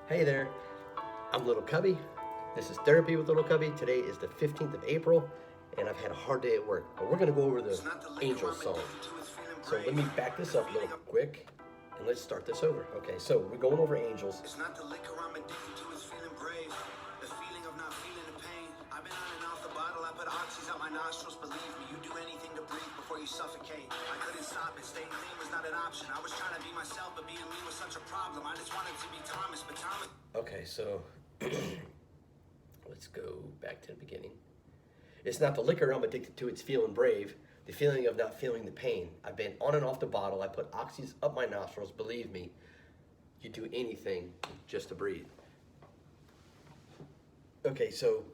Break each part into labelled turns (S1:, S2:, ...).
S1: Hey there, I'm Little Cubby. This is Therapy with Little Cubby. Today is the 15th of April, and I've had a hard day at work. But we're going to go over the Angels song. So let me back this up a little quick, and let's start this over. Okay, so we're going over Angels.
S2: It's not the liquor I'm addicted to, it's feeling brave. The feeling of not feeling the pain. I've been on and off the bottle, I put oxys out my nostrils. Believe me, you do anything to breathe before you suffocate. I couldn't stop it, staying clean was not an option. I was trying to be myself, but being me was such a problem. I just wanted to be Thomas, but Thomas...
S1: Okay, so let's go back to the beginning. It's not the liquor I'm addicted to, it's feeling brave. The feeling of not feeling the pain. I've been on and off the bottle. I put oxys up my nostrils. Believe me, you do anything just to breathe. Okay, so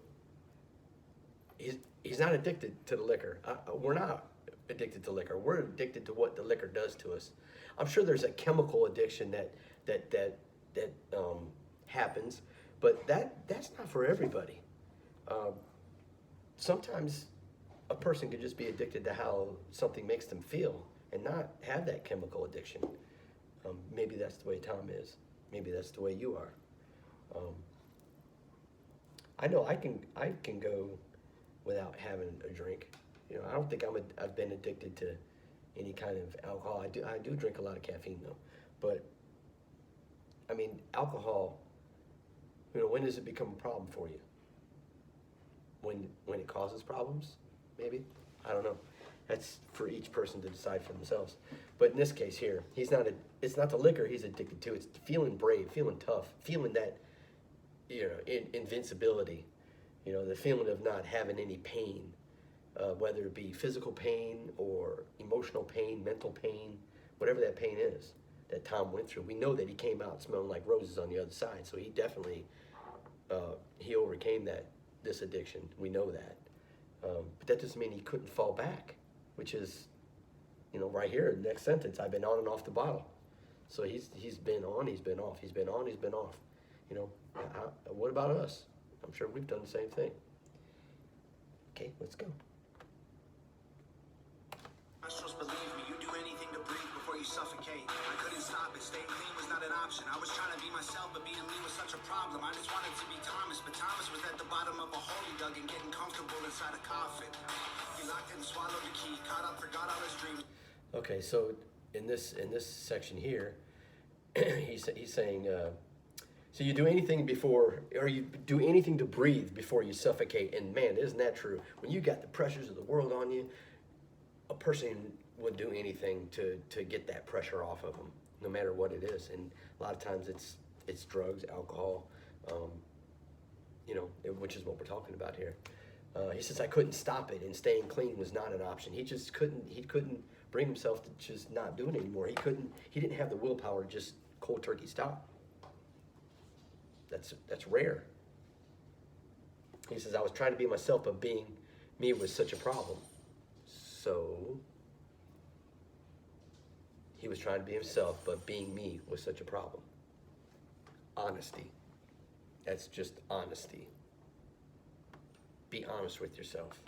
S1: he's not addicted to the liquor. We're not addicted to liquor. We're addicted to what the liquor does to us. I'm sure there's a chemical addiction that happens, but that's not for everybody. Sometimes a person could just be addicted to how something makes them feel and not have that chemical addiction. Maybe that's the way Tom is. Maybe that's the way you are. I know I can go without having a drink. You know, I don't think I've been addicted to any kind of alcohol. I do drink a lot of caffeine though, but I mean alcohol. You know, when does it become a problem for you? When it causes problems, maybe? I don't know. That's for each person to decide for themselves. But in this case here, it's not the liquor he's addicted to. It's feeling brave, feeling tough, feeling that, you know, invincibility. You know, the feeling of not having any pain, whether it be physical pain or emotional pain, mental pain, whatever that pain is that Tom went through. We know that he came out smelling like roses on the other side. So he definitely, he overcame this addiction. We know that. But that doesn't mean he couldn't fall back, which is, you know, right here, the next sentence, I've been on and off the bottle. So he's been on, he's been off, he's been on, he's been off. You know, what about us? I'm sure we've done the same thing. Okay, let's go.
S2: Nostrils, believe me, you do anything to breathe before you suffocate. I couldn't stop it, staying clean was not an option. I was trying to be myself, but being me was such a problem. I just wanted to be Thomas, but Thomas was at the bottom of a hole he dug and getting comfortable inside a coffin. He locked and swallowed the key, caught up, forgot all his dreams.
S1: Okay, so in this section here, he's saying, so you do anything before, or you do anything to breathe before you suffocate. And man, isn't that true? When you got the pressures of the world on you, a person would do anything to get that pressure off of them, no matter what it is. And a lot of times it's drugs, alcohol, you know, which is what we're talking about here. He says, I couldn't stop it, and staying clean was not an option. He couldn't bring himself to just not do it anymore. He didn't have the willpower to just cold turkey stop. That's rare. He says, I was trying to be myself, but being me was such a problem. So he was trying to be himself, but being me was such a problem. Honesty. That's just honesty. Be honest with yourself.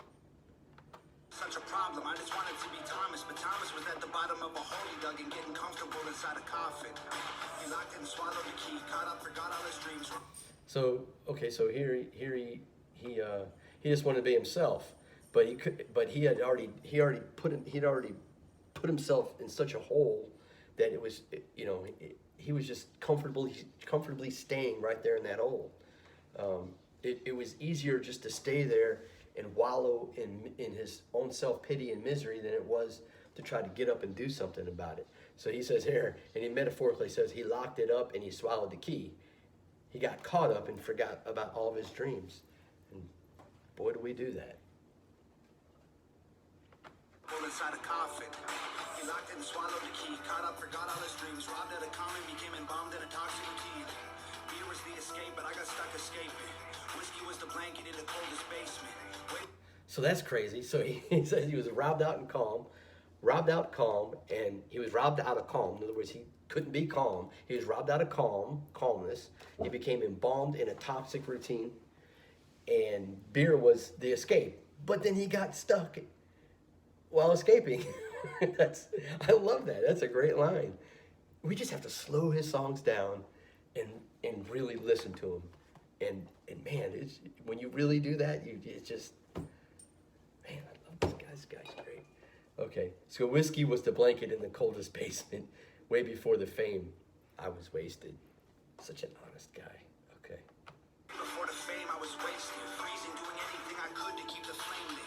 S2: Such a problem. I just wanted to be Thomas, but Thomas was at the bottom of a hole he dug and getting comfortable inside a coffin. He locked and swallowed the key, caught up, forgot all his dreams.
S1: So okay, so here he just wanted to be himself, but he had already put himself in such a hole that it was, you know, he was just comfortably staying right there in that hole. It was easier just to stay there and wallow in his own self-pity and misery than it was to try to get up and do something about it. So he says here, and he metaphorically says he locked it up and he swallowed the key. He got caught up and forgot about all of his dreams. And boy, do we do that.
S2: Inside a coffin. He locked and swallowed the key, caught up, forgot all his dreams, robbed at a common, became embalmed in a toxic routine. Beer was the escape, but I got stuck escaping. Whiskey was the blanket in the coldest basement.
S1: So that's crazy. So he says he was robbed out calm, and he was robbed out of calm. In other words, he couldn't be calm. He was robbed out of calmness. He became embalmed in a toxic routine, and beer was the escape. But then he got stuck while escaping. I love that. That's a great line. We just have to slow his songs down and and really listen to him. And man, it's when you really do that, it's just, man, I love this guy. This guy's great. Okay, so whiskey was the blanket in the coldest basement, way before the fame. I was wasted. Such an honest guy. Okay.
S2: Before the fame, I was wasted, freezing, doing anything I could to keep the flame lit.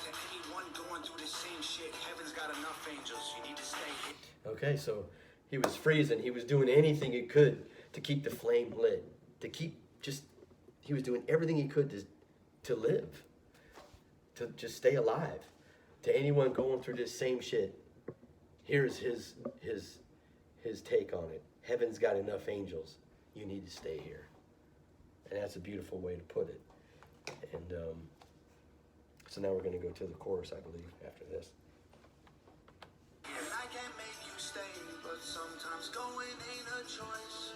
S2: To anyone going through the same shit, heaven's got enough angels. You need to stay here.
S1: Okay, so he was freezing. He was doing anything he could to keep the flame lit, to keep just. He was doing everything he could to live, to just stay alive. To anyone going through this same shit, here's his take on it. Heaven's got enough angels. You need to stay here. And that's a beautiful way to put it. And so now we're going to go to the chorus, I believe, after this.
S2: And I can't make you stay, but sometimes going ain't a choice.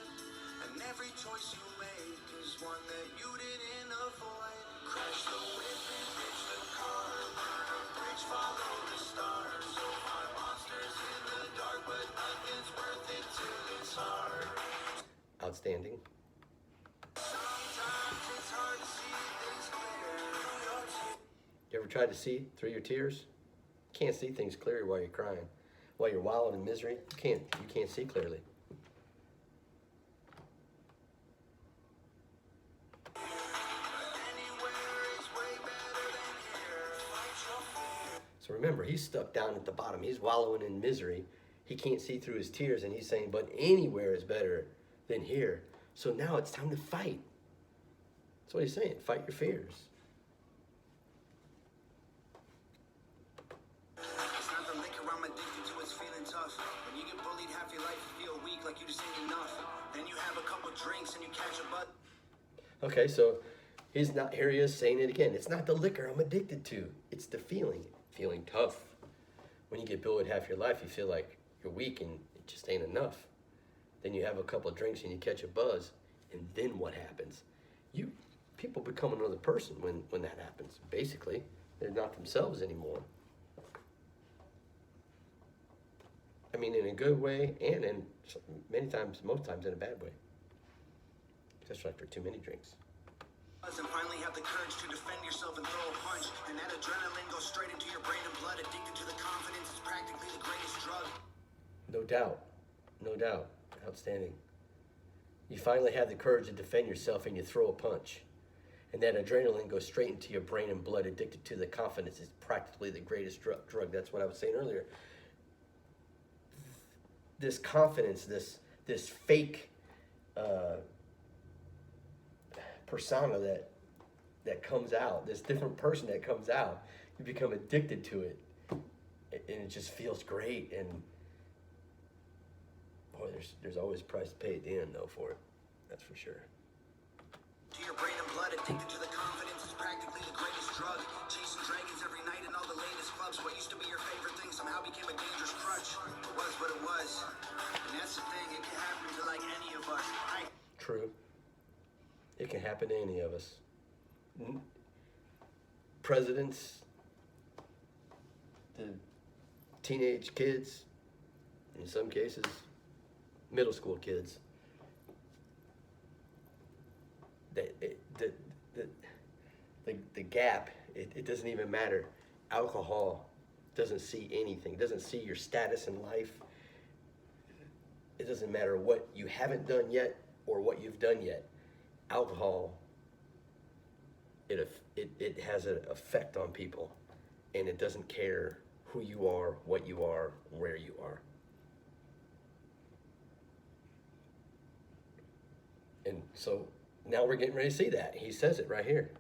S2: And every choice you make is one that you didn't avoid. Crash the whip and ditch the car, burn a bridge, follow the stars. So far monsters in the dark, but nothing's worth it till it's hard.
S1: Outstanding.
S2: Sometimes it's hard to see things clear through your tears.
S1: You ever tried to see through your tears? You can't see things clearly while you're crying. While you're wallowing in misery, you can't see clearly. So remember, he's stuck down at the bottom. He's wallowing in misery. He can't see through his tears, and he's saying, but anywhere is better than here. So now it's time to fight. That's what he's saying. Fight your fears.
S2: It's not the liquor I'm addicted to, it's feeling tough. When you get bullied half your life, you feel weak, like you just ain't enough. Then you have a couple drinks and you catch a buzz.
S1: Okay, so he's not, here he is saying it again. It's not the liquor I'm addicted to. It's the feeling tough. When you get bullied half your life, you feel like you're weak and it just ain't enough. Then you have a couple of drinks and you catch a buzz, and then what happens? People become another person when that happens. Basically, they're not themselves anymore. I mean, in a good way, and in most times in a bad way. Just like for too many drinks.
S2: And finally have the courage to defend yourself and throw a punch. And that adrenaline goes straight into your brain and blood. Addicted to the confidence is practically the greatest drug.
S1: No doubt. No doubt. Outstanding. You finally have the courage to defend yourself and you throw a punch. And that adrenaline goes straight into your brain and blood. Addicted to the confidence is practically the greatest drug. That's what I was saying earlier. This confidence, this fake persona that comes out, this different person that comes out, you become addicted to it, and it just feels great. And boy, there's always a price to pay at the end though for it. That's for sure.
S2: To your brain and blood, addicted to the confidence is practically the greatest drug. Chasing dragons every night in all the latest clubs. What used to be your favorite thing somehow became a dangerous crutch. It was what it was, and that's the thing. It can happen to like any of us.
S1: True. It can happen to any of us. Presidents, the teenage kids, in some cases, middle school kids. The gap, it doesn't even matter. Alcohol doesn't see anything, doesn't see your status in life. It doesn't matter what you haven't done yet or what you've done yet. Alcohol, it has an effect on people, and it doesn't care who you are, what you are, where you are. And so now we're getting ready to see that. He says it right here.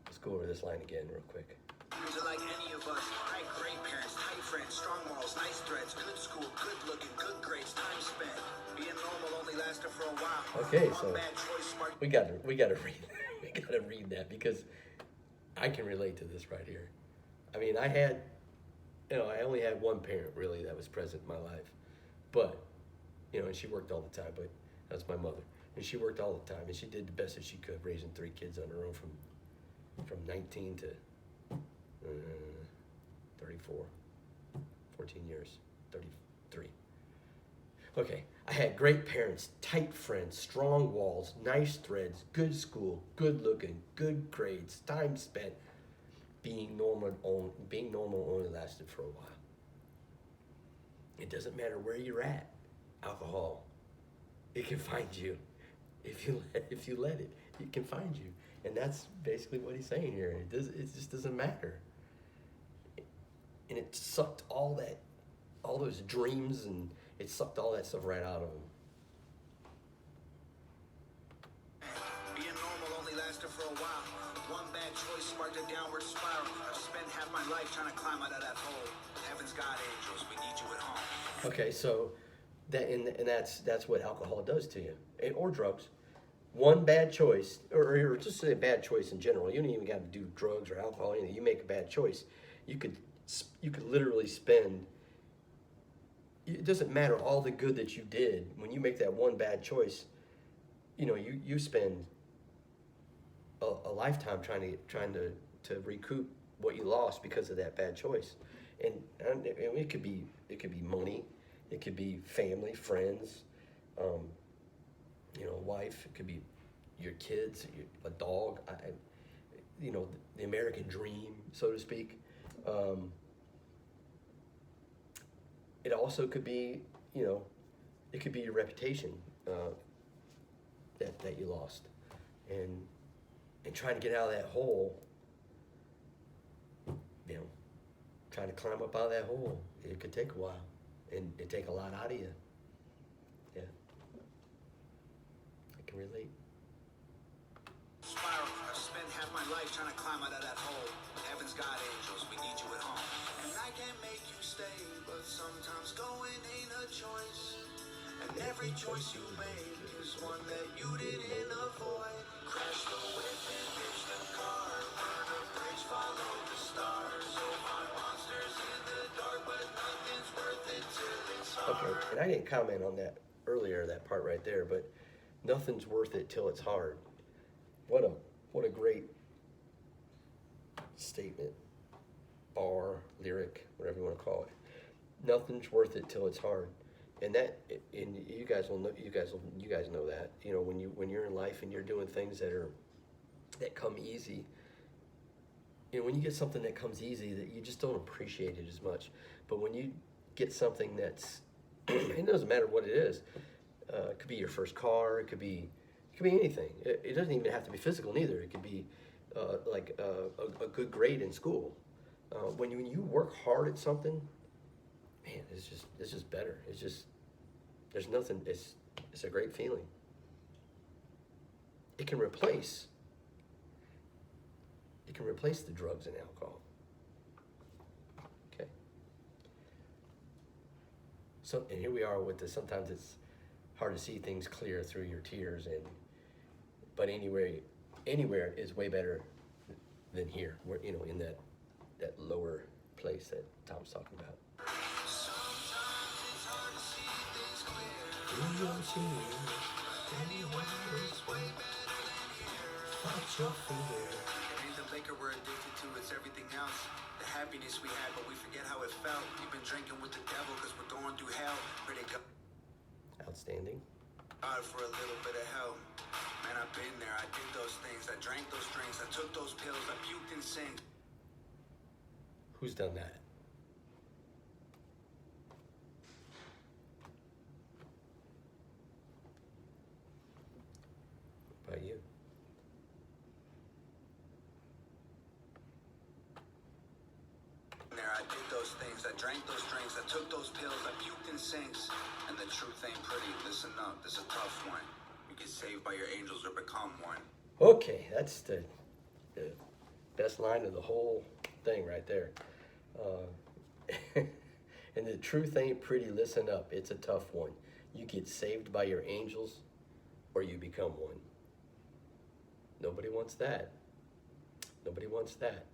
S1: Let's go over this line again real quick.
S2: To like any of us, tight great parents, tight friends, strong morals, nice threads, good school, good looking, good grades, time spent. Being normal only lasted for a while.
S1: Okay,
S2: One
S1: so
S2: bad choice, smart.
S1: we gotta read that because I can relate to this right here. I mean, I only had one parent really that was present in my life, but and she worked all the time. But that's my mother, and she worked all the time, and she did the best that she could, raising 3 kids on her own from 19 to 34, 14 years, 33. Okay, I had great parents, tight friends, strong walls, nice threads, good school, good looking, good grades, time spent. Being normal only lasted for a while. It doesn't matter where you're at. Alcohol, it can find you. If you let it, it can find you. And that's basically what he's saying here. It just doesn't matter. And it sucked all those dreams, and it sucked all that stuff right out of him.
S2: Being normal only lasted for a while. One bad choice sparked a downward spiral. I've spent half my life trying to climb out of that hole. Heaven's got angels, we need you at home.
S1: Okay, so that's what alcohol does to you, or drugs. One bad choice, or just say a bad choice in general. You don't even got to do drugs or alcohol. Anything. You make a bad choice, you could literally spend. It doesn't matter all the good that you did when you make that one bad choice. You spend a lifetime trying to recoup what you lost because of that bad choice, and it could be money, it could be family, friends, wife, it could be your kids, a dog, the American dream, so to speak. It also could be, it could be your reputation that you lost, and trying to get out of that hole, trying to climb up out of that hole, it could take a while, and it take a lot out of you. Yeah, I can relate.
S2: Spiral. I've spent half my life trying to climb out of that hole. Heaven's got angels, we need you at home. And I can't make you stay, but sometimes going ain't a choice. And every choice you make is one that you didn't avoid. Crash the whip and ditch the car. Burn a bridge, follow the stars. Oh, my monsters in the dark, but nothing's worth it till it's hard.
S1: Okay, and I didn't comment on that earlier, that part right there, but nothing's worth it till it's hard. What a great statement, bar, lyric, whatever you want to call it. Nothing's worth it till it's hard, and you guys know that. When you're in life and you're doing things that come easy. When you get something that comes easy, that you just don't appreciate it as much. But when you get something that's, it doesn't matter what it is. It could be your first car. It could be anything. It doesn't even have to be physical neither. It could be like a good grade in school. When you work hard at something, man, it's just better. There's nothing. It's a great feeling. It can replace the drugs and alcohol. Okay. So, and here we are with this. Sometimes it's hard to see things clear through your tears, but anywhere is way better than here. We're in that lower place that Tom's talking about.
S2: Ain't the liquor we're addicted to, it's everything else. The happiness we had, but we forget how it felt. We've been drinking with the devil because we're going through hell. Pretty God
S1: Outstanding.
S2: for a little bit of help. Man, I've been there. I did those things. I drank those drinks. I took those pills. I puked and sing.
S1: Who's done that? About you?
S2: There, I did those things. I drank those drinks. I took those pills. I puked in sinks. And the truth ain't pretty. Listen up. This is a tough one. You get saved by your angels or become one.
S1: Okay, that's the best line of the whole thing right there. And the truth ain't pretty, listen up, it's a tough one. You get saved by your angels or you become one. Nobody wants that. Nobody wants that.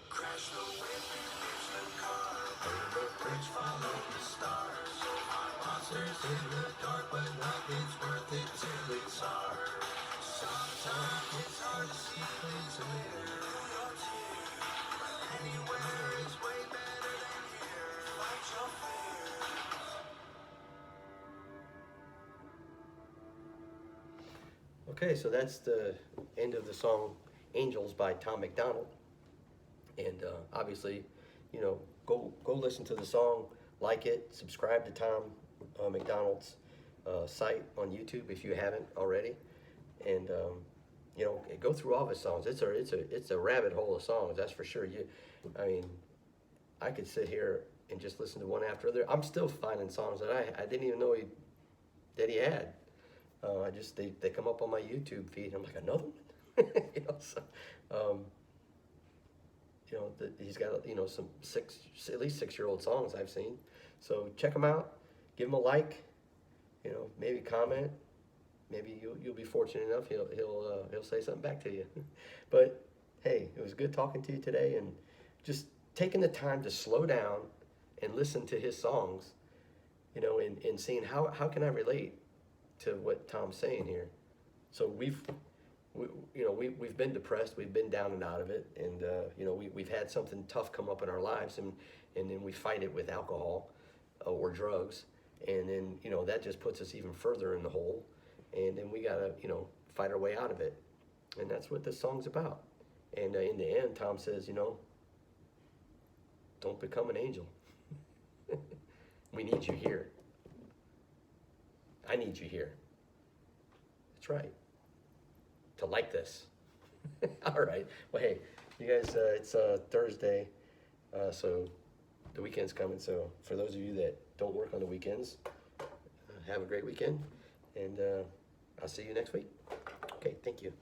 S2: Crash the whip and ditch the car. Burn the bridge, follow the stars. So find monsters in the dark, but nothing's worth it till it's hard. Sometimes it's hard to see things clear.
S1: Okay, so that's the end of the song Angels by Tom MacDonald. And obviously, go listen to the song, like it, subscribe to Tom MacDonald's site on YouTube if you haven't already, and go through all of his songs. It's a rabbit hole of songs, that's for sure. I mean, I could sit here and just listen to one after the other. I'm still finding songs that I didn't even know that he had. They come up on my YouTube feed. And I'm like, another one, he's got some at least 6-year-old songs I've seen. So check him out. Give him a like. Maybe comment. Maybe you'll be fortunate enough he'll say something back to you. But hey, it was good talking to you today, and just taking the time to slow down and listen to his songs. And seeing how can I relate to what Tom's saying here. So we've been depressed, we've been down and out of it, and we've had something tough come up in our lives, and then we fight it with alcohol or drugs, and then that just puts us even further in the hole, and then we gotta fight our way out of it, and that's what this song's about. And in the end, Tom says, don't become an angel. We need you here. I need you here. That's right. To like this. All right. Well, hey, you guys, it's Thursday, so the weekend's coming. So for those of you that don't work on the weekends, have a great weekend, and I'll see you next week. Okay, thank you.